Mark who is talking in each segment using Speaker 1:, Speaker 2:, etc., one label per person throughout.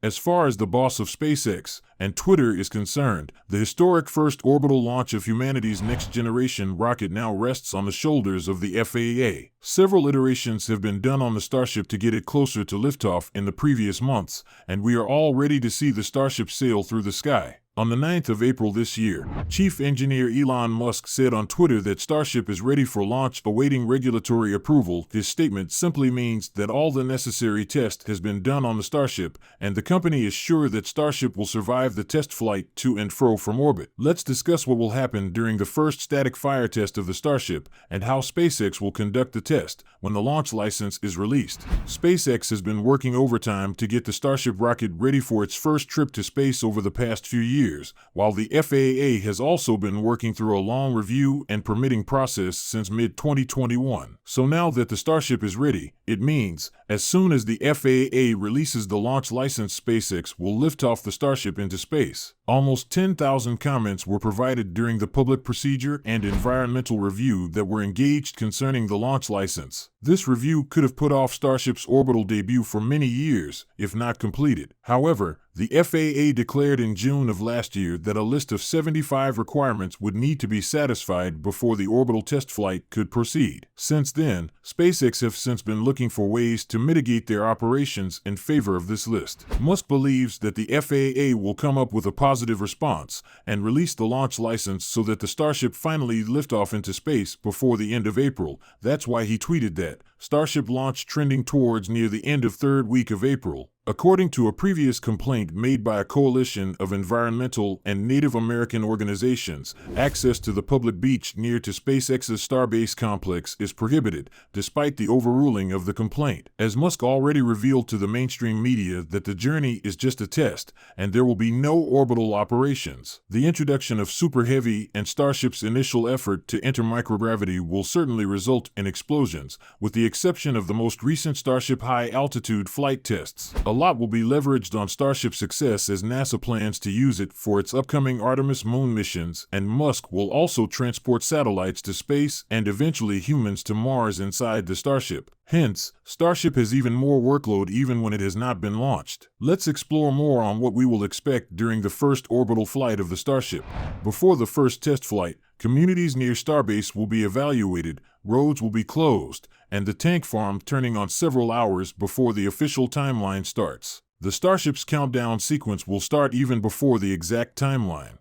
Speaker 1: As far as the boss of SpaceX and Twitter is concerned, the historic first orbital launch of humanity's next-generation rocket now rests on the shoulders of the FAA. Several iterations have been done on the Starship to get it closer to liftoff in the previous months, and we are all ready to see the Starship sail through the sky. On the 9th of April this year, Chief Engineer Elon Musk said on Twitter that Starship is ready for launch awaiting regulatory approval. His statement simply means that all the necessary test has been done on the Starship, and the company is sure that Starship will survive the test flight to and fro from orbit. Let's discuss what will happen during the first static fire test of the Starship and how SpaceX will conduct the test when the launch license is released. SpaceX has been working overtime to get the Starship rocket ready for its first trip to space over the past few years, while the FAA has also been working through a long review and permitting process since mid-2021. So now that the Starship is ready, it means, as soon as the FAA releases the launch license, SpaceX will lift off the Starship into space. Almost 10,000 comments were provided during the public procedure and environmental review that were engaged concerning the launch license. This review could have put off Starship's orbital debut for many years, if not completed. However, the FAA declared in June of last year that a list of 75 requirements would need to be satisfied before the orbital test flight could proceed. Since then, SpaceX have since been looking for ways to mitigate their operations in favor of this list. Musk believes that the FAA will come up with a positive response and release the launch license so that the Starship finally lift off into space before the end of April. That's why he tweeted that Starship launch trending towards near the end of third week of April. According to a previous complaint made by a coalition of environmental and Native American organizations, access to the public beach near to SpaceX's Starbase complex is prohibited, despite the overruling of the complaint. As Musk already revealed to the mainstream media that the journey is just a test, and there will be no orbital operations. The introduction of Super Heavy and Starship's initial effort to enter microgravity will certainly result in explosions, with the exception of the most recent Starship high-altitude flight tests. A lot will be leveraged on Starship's success as NASA plans to use it for its upcoming Artemis moon missions, and Musk will also transport satellites to space and eventually humans to Mars inside the Starship. Hence, Starship has even more workload even when it has not been launched. Let's explore more on what we will expect during the first orbital flight of the Starship. Before the first test flight, communities near Starbase will be evaluated, roads will be closed, and the tank farm turning on several hours before the official timeline starts. The Starship's countdown sequence will start even before the exact timeline.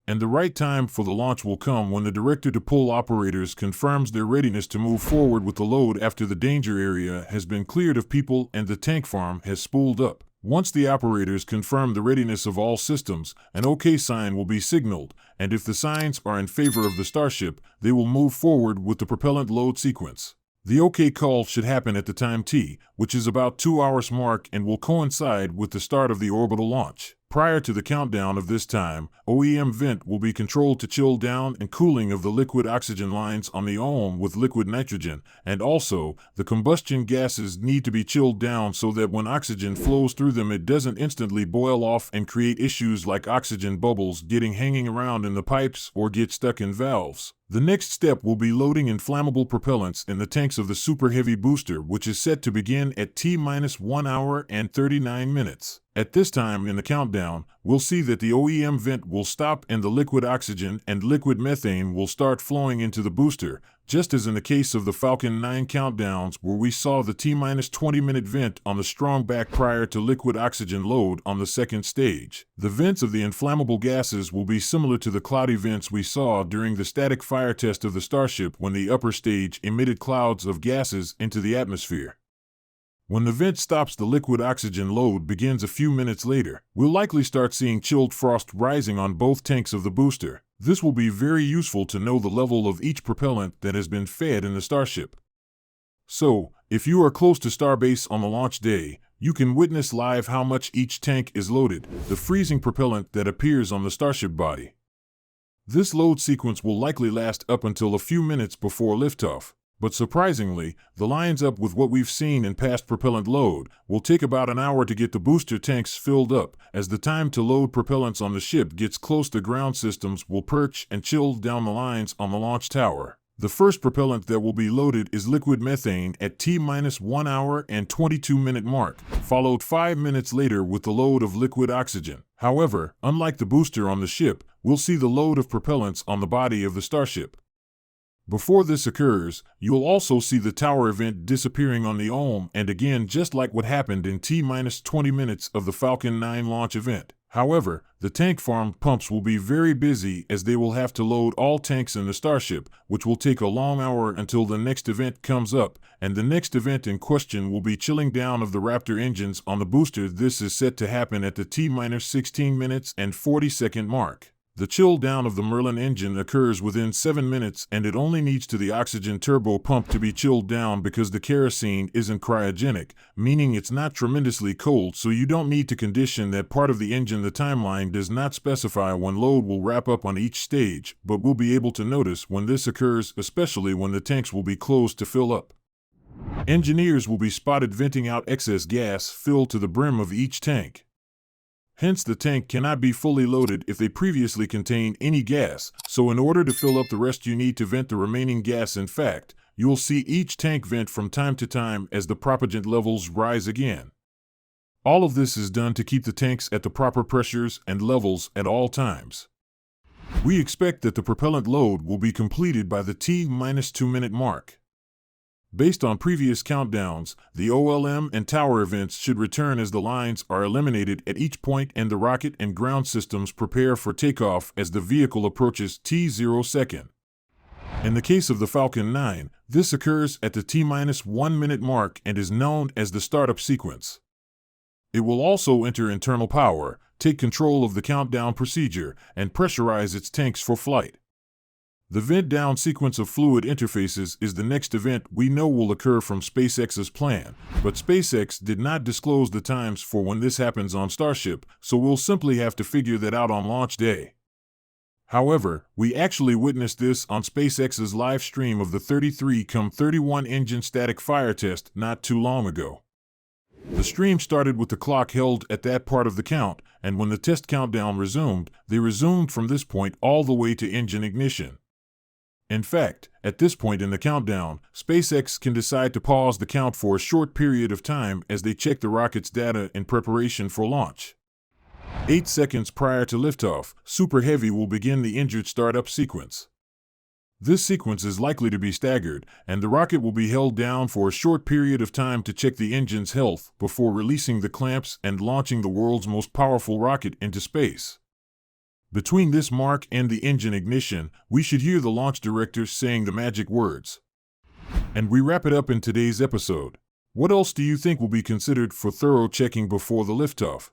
Speaker 1: And the right time for the launch will come when the director-to-pull operators confirms their readiness to move forward with the load after the danger area has been cleared of people and the tank farm has spooled up. Once the operators confirm the readiness of all systems, an OK sign will be signaled, and if the signs are in favor of the Starship, they will move forward with the propellant load sequence. The OK call should happen at the time T, which is about 2 hours mark and will coincide with the start of the orbital launch. Prior to the countdown of this time, OEM vent will be controlled to chill down and cooling of the liquid oxygen lines on the OM with liquid nitrogen, and also, the combustion gases need to be chilled down so that when oxygen flows through them it doesn't instantly boil off and create issues like oxygen bubbles getting hanging around in the pipes or get stuck in valves. The next step will be loading inflammable propellants in the tanks of the Super Heavy booster, which is set to begin at T-1 hour and 39 minutes. At this time in the countdown, we'll see that the OEM vent will stop and the liquid oxygen and liquid methane will start flowing into the booster, just as in the case of the Falcon 9 countdowns where we saw the T-20-minute vent on the strong back prior to liquid oxygen load on the second stage. The vents of the inflammable gases will be similar to the cloudy vents we saw during the static fire test of the Starship when the upper stage emitted clouds of gases into the atmosphere. When the vent stops, the liquid oxygen load begins a few minutes later. We'll likely start seeing chilled frost rising on both tanks of the booster. This will be very useful to know the level of each propellant that has been fed in the Starship. So, if you are close to Starbase on the launch day, you can witness live how much each tank is loaded, the freezing propellant that appears on the Starship body. This load sequence will likely last up until a few minutes before liftoff. But surprisingly, the lines up with what we've seen in past propellant load will take about an hour to get the booster tanks filled up, as the time to load propellants on the ship gets close. The ground systems will perch and chill down the lines on the launch tower. The first propellant that will be loaded is liquid methane at T-1 hour and 22-minute mark, followed 5 minutes later with the load of liquid oxygen. However, unlike the booster on the ship, we'll see the load of propellants on the body of the Starship. Before this occurs, you'll also see the tower event disappearing on the Elon, and again just like what happened in T-20 minutes of the Falcon 9 launch event. However, the tank farm pumps will be very busy as they will have to load all tanks in the Starship, which will take a long hour until the next event comes up, and the next event in question will be chilling down of the Raptor engines on the booster. This is set to happen at the T-16 minutes and 40-second mark. The chill down of the Merlin engine occurs within 7 minutes, and it only needs to the oxygen turbo pump to be chilled down because the kerosene isn't cryogenic, meaning it's not tremendously cold, so you don't need to condition that part of the engine. The timeline does not specify when load will wrap up on each stage, but we'll be able to notice when this occurs, especially when the tanks will be closed to fill up. Engineers will be spotted venting out excess gas filled to the brim of each tank. Hence, the tank cannot be fully loaded if they previously contain any gas, so in order to fill up the rest you need to vent the remaining gas. In fact, you'll see each tank vent from time to time as the propellant levels rise again. All of this is done to keep the tanks at the proper pressures and levels at all times. We expect that the propellant load will be completed by the T-2 minute mark. Based on previous countdowns, the OLM and tower events should return as the lines are eliminated at each point and the rocket and ground systems prepare for takeoff as the vehicle approaches T-0 second. In the case of the Falcon 9, this occurs at the T-1 minute mark and is known as the startup sequence. It will also enter internal power, take control of the countdown procedure, and pressurize its tanks for flight. The vent-down sequence of fluid interfaces is the next event we know will occur from SpaceX's plan, but SpaceX did not disclose the times for when this happens on Starship, so we'll simply have to figure that out on launch day. However, we actually witnessed this on SpaceX's live stream of the 33-31 engine static fire test not too long ago. The stream started with the clock held at that part of the count, and when the test countdown resumed, they resumed from this point all the way to engine ignition. In fact, at this point in the countdown, SpaceX can decide to pause the count for a short period of time as they check the rocket's data in preparation for launch. 8 seconds prior to liftoff, Super Heavy will begin the injured startup sequence. This sequence is likely to be staggered, and the rocket will be held down for a short period of time to check the engine's health before releasing the clamps and launching the world's most powerful rocket into space. Between this mark and the engine ignition, we should hear the launch director saying the magic words. And we wrap it up in today's episode. What else do you think will be considered for thorough checking before the liftoff?